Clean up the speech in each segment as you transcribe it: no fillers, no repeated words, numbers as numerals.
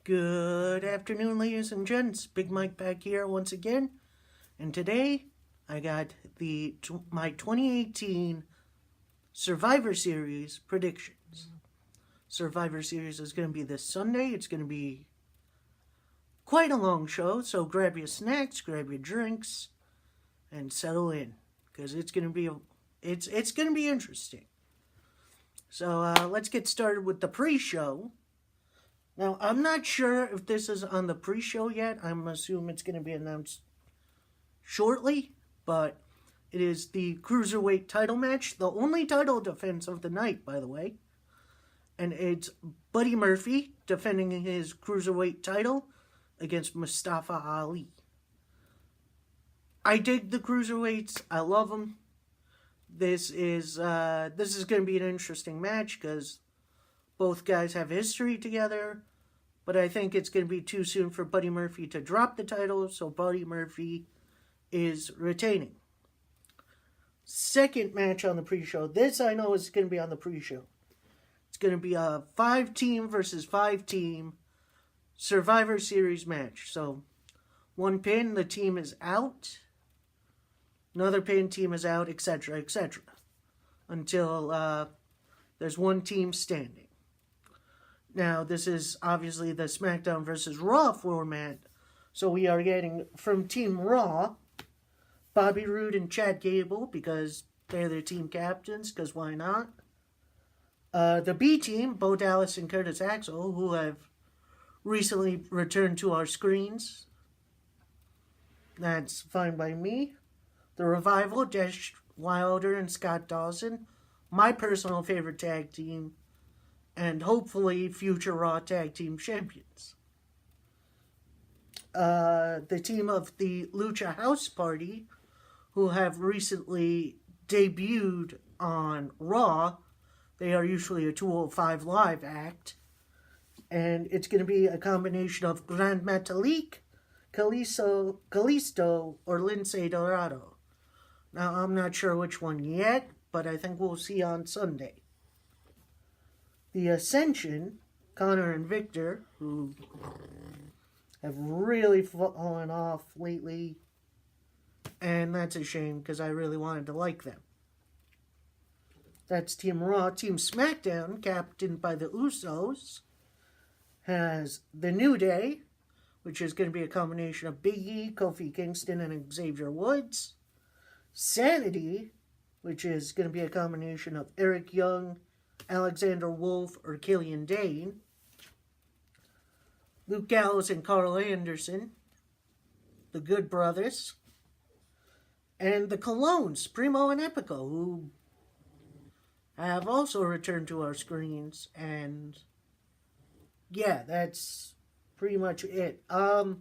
Good afternoon, ladies and gents. Big Mike back here once again. And today, I got my 2018 Survivor Series predictions. Survivor Series is going to be this Sunday. It's going to be quite a long show, so grab your snacks, grab your drinks, and settle in, because it's going to be it's going to be interesting. So let's get started with the pre-show. Now, I'm not sure if this is on the pre-show yet. I'm assuming it's going to be announced shortly, but it is the Cruiserweight title match, the only title defense of the night, by the way. And it's Buddy Murphy defending his Cruiserweight title against Mustafa Ali. I dig the Cruiserweights. I love them. This is going to be an interesting match because both guys have history together, but I think it's going to be too soon for Buddy Murphy to drop the title, so Buddy Murphy is retaining. Second match on the pre-show. This I know is going to be on the pre-show. It's going to be a 5-team versus 5-team Survivor Series match. So, one pin, the team is out. Another pin, team is out, etc., etc. Until there's one team standing. Now, this is obviously the SmackDown versus Raw format. So we are getting from Team Raw, Bobby Roode and Chad Gable, because they're their team captains, because why not? The B team, Bo Dallas and Curtis Axel, who have recently returned to our screens. That's fine by me. The Revival, Dash Wilder and Scott Dawson, my personal favorite tag team, and hopefully future Raw Tag Team Champions. The team of the Lucha House Party, who have recently debuted on Raw. They are usually a 205 Live act. And it's going to be a combination of Grand Metalik, Kalisto, or Lince Dorado. Now, I'm not sure which one yet, but I think we'll see on Sunday. The Ascension, Connor and Victor, who have really fallen off lately, and that's a shame because I really wanted to like them. That's Team Raw. Team SmackDown, captained by the Usos, has The New Day, which is going to be a combination of Big E, Kofi Kingston, and Xavier Woods. Sanity, which is going to be a combination of Eric Young, Alexander Wolf, or Killian Dane. Luke Gallows and Carl Anderson, the Good Brothers. And the Colognes, Primo and Epico, who have also returned to our screens. And yeah, that's pretty much it. I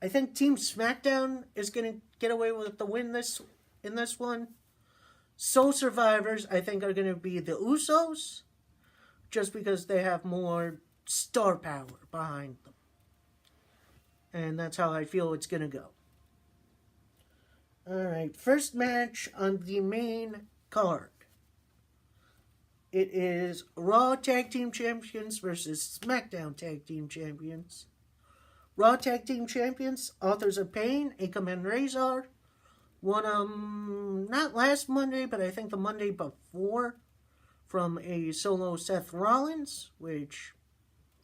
think Team SmackDown is going to get away with the win in this one. Sole survivors, I think, are going to be the Usos, just because they have more star power behind them. And that's how I feel it's going to go. Alright, first match on the main card. It is Raw Tag Team Champions versus SmackDown Tag Team Champions. Raw Tag Team Champions, Authors of Pain, Akam and Razor, won not last Monday, but I think the Monday before, from a solo Seth Rollins, which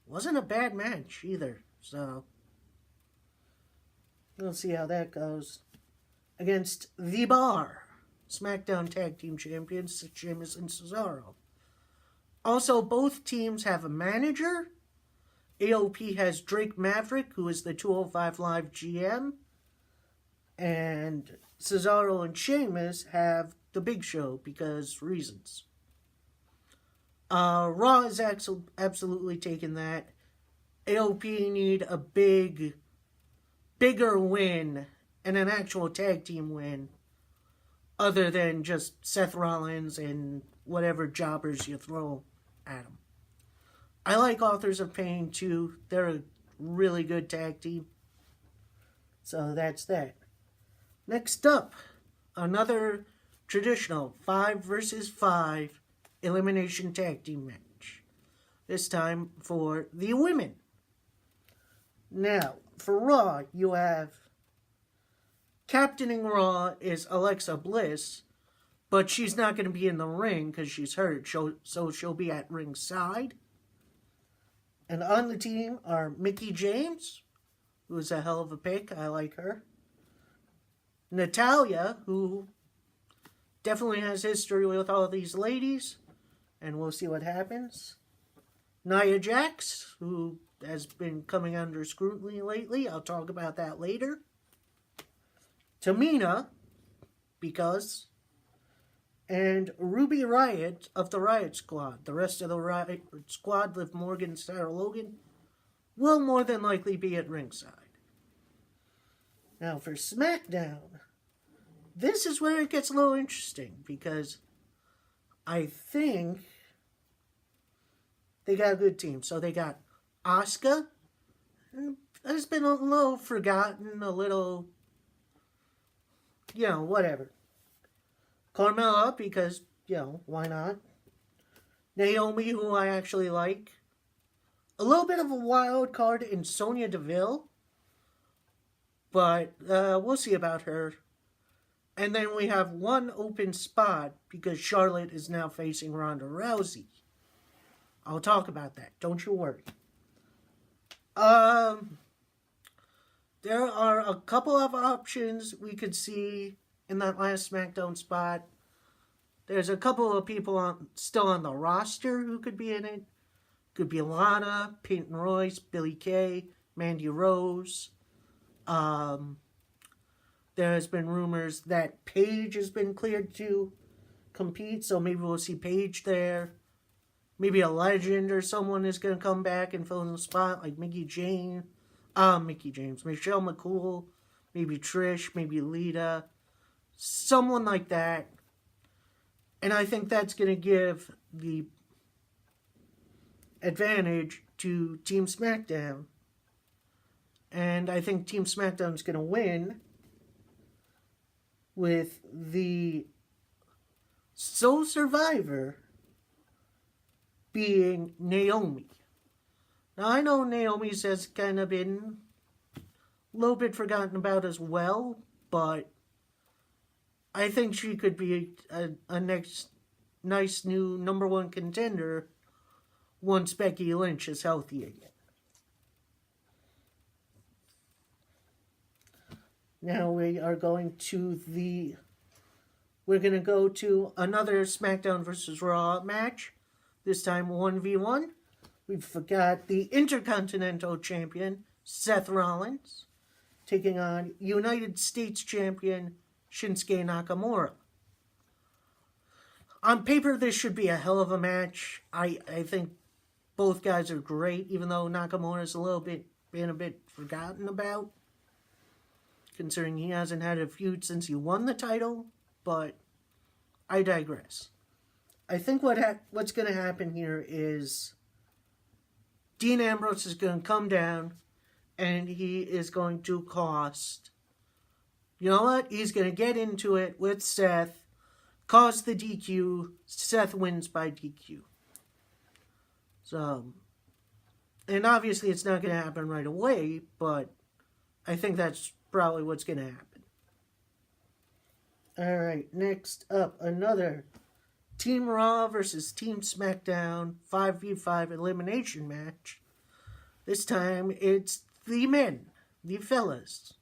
wasn't a bad match either. So we'll see how that goes. Against The Bar, SmackDown Tag Team Champions, Sheamus and Cesaro. Also, both teams have a manager. AOP has Drake Maverick, who is the 205 Live GM. And Cesaro and Sheamus have the Big Show because reasons. Raw is absolutely taking that. AOP need a bigger win and an actual tag team win, other than just Seth Rollins and whatever jobbers you throw at them. I like Authors of Pain too. They're a really good tag team. So that's that. Next up, another traditional 5 versus 5 elimination tag team match. This time for the women Now, for Raw, you have captaining Raw is Alexa Bliss, but she's not going to be in the ring because she's hurt, so she'll be at ringside. And on the team are Mickie James, who's a hell of a pick. I like her. Natalya, who definitely has history with all these ladies, and we'll see what happens. Nia Jax, who has been coming under scrutiny lately. I'll talk about that later. Tamina, because... and Ruby Riott of the Riott Squad. The rest of the Riott Squad, Liv Morgan, Sarah Logan, will more than likely be at ringside. Now for SmackDown, this is where it gets a little interesting, because I think they got a good team. So they got Asuka, has been a little forgotten, a little, whatever. Carmella, because, why not? Naomi, who I actually like. A little bit of a wild card in Sonya Deville, but we'll see about her. And then we have one open spot because Charlotte is now facing Ronda Rousey. I'll talk about that. Don't you worry. There are a couple of options we could see in that last SmackDown spot. There's a couple of people still on the roster who could be in it. Could be Lana, Peyton Royce, Billie Kay, Mandy Rose. There has been rumors that Paige has been cleared to compete, so maybe we'll see Paige there. Maybe a legend or someone is going to come back and fill in the spot, like Mickie James, Michelle McCool, maybe Trish, maybe Lita, someone like that. And I think that's going to give the advantage to Team SmackDown. And I think Team SmackDown is going to win with the sole survivor being Naomi. Now, I know Naomi's has kind of been a little bit forgotten about as well, but I think she could be a next nice new number one contender once Becky Lynch is healthy again. Now we're going to go to another SmackDown vs. Raw match. This time 1v1. We've got the Intercontinental Champion, Seth Rollins, taking on United States Champion, Shinsuke Nakamura. On paper, this should be a hell of a match. I think both guys are great, even though Nakamura's been a bit forgotten about, considering he hasn't had a feud since he won the title, but I digress. I think what's going to happen here is Dean Ambrose is going to come down and he is going to cost, you know what? He's going to get into it with Seth, cause the DQ, Seth wins by DQ. So, and obviously it's not going to happen right away, but I think that's probably what's going to happen. Alright, next up, another Team Raw versus Team SmackDown 5v5 elimination match. This time it's the men, the fellas.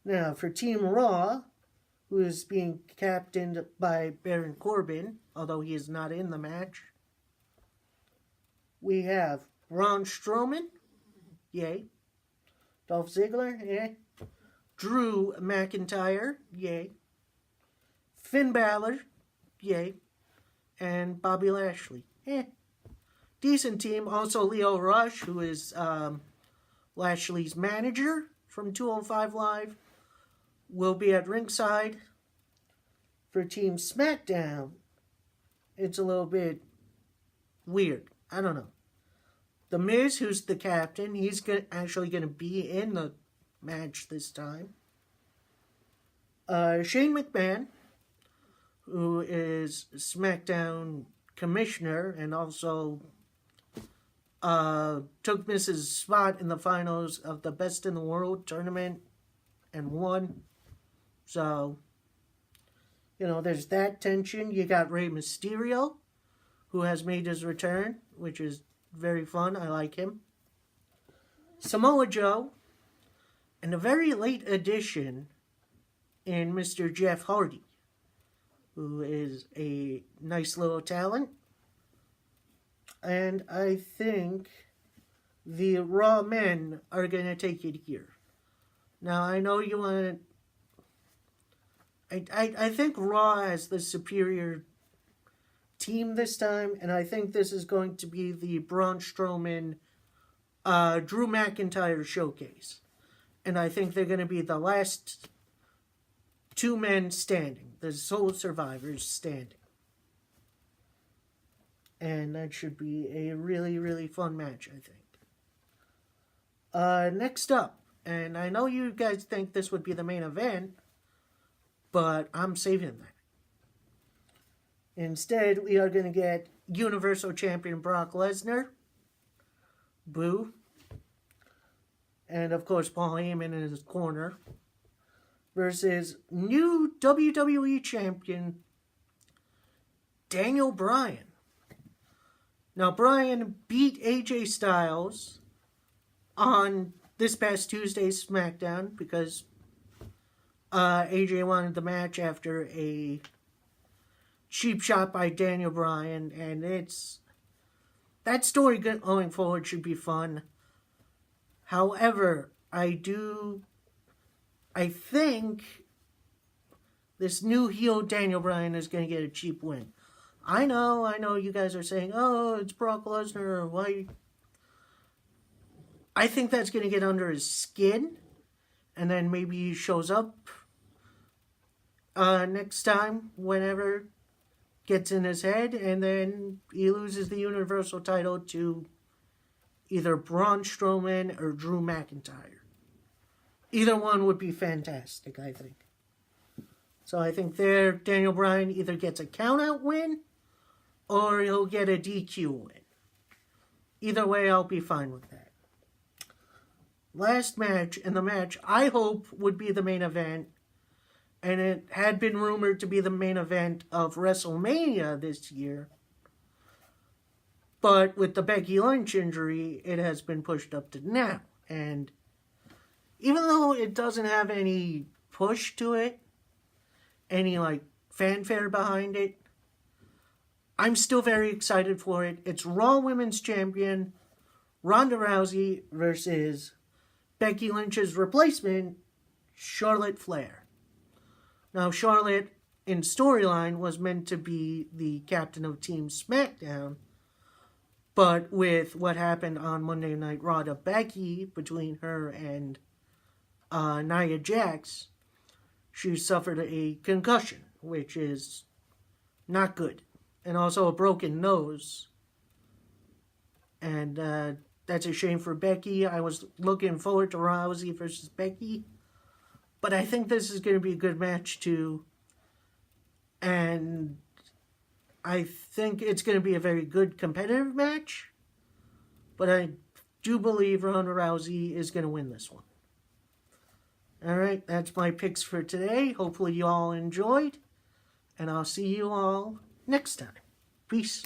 Now, for Team Raw, who is being captained by Baron Corbin, although he is not in the match, we have Braun Strowman, yay. Dolph Ziggler, yay. Drew McIntyre, yay. Finn Balor, yay. And Bobby Lashley, decent team. Also Leo Rush, who is Lashley's manager from 205 Live, will be at ringside. For Team SmackDown, it's a little bit weird. I don't know. The Miz, who's the captain, he's actually going to be in the match this time. Shane McMahon, who is SmackDown commissioner and also took Mrs. spot in the finals of the Best in the World tournament and won. So, there's that tension. You got Rey Mysterio, who has made his return, which is very fun. I like him. Samoa Joe, and a very late addition in Mr. Jeff Hardy, who is a nice little talent. And I think the Raw men are going to take it here. Now, I know you want to... I think Raw has the superior team this time, and I think this is going to be the Braun Strowman, Drew McIntyre showcase. And I think they're going to be the last two men standing, the sole survivors standing. And that should be a really, really fun match, I think. Next up, and I know you guys think this would be the main event, but I'm saving that. Instead, we are going to get Universal Champion Brock Lesnar. Boo. And, of course, Paul Heyman in his corner. Versus new WWE Champion Daniel Bryan. Now, Bryan beat AJ Styles on this past Tuesday's SmackDown because AJ wanted the match after a cheap shot by Daniel Bryan, and that story going forward should be fun. However, I think this new heel Daniel Bryan is going to get a cheap win. I know you guys are saying, oh, it's Brock Lesnar, why? I think that's going to get under his skin, and then maybe he shows up next time, whenever gets in his head, and then he loses the Universal title to either Braun Strowman or Drew McIntyre. Either one would be fantastic, I think. So I think Daniel Bryan either gets a count-out win or he'll get a DQ win. Either way, I'll be fine with that. Last match, and the match I hope would be the main event, and it had been rumored to be the main event of WrestleMania this year, but with the Becky Lynch injury, it has been pushed up to now. And even though it doesn't have any push to it, any fanfare behind it, I'm still very excited for it. It's Raw Women's Champion Ronda Rousey versus Becky Lynch's replacement, Charlotte Flair. Now, Charlotte, in storyline, was meant to be the captain of Team SmackDown, but with what happened on Monday Night Raw to Becky, between her and Nia Jax, she suffered a concussion, which is not good. And also a broken nose. And that's a shame for Becky. I was looking forward to Rousey versus Becky. But I think this is going to be a good match too. And I think it's going to be a very good competitive match. But I do believe Ronda Rousey is going to win this one. Alright, that's my picks for today. Hopefully you all enjoyed. And I'll see you all next time. Peace.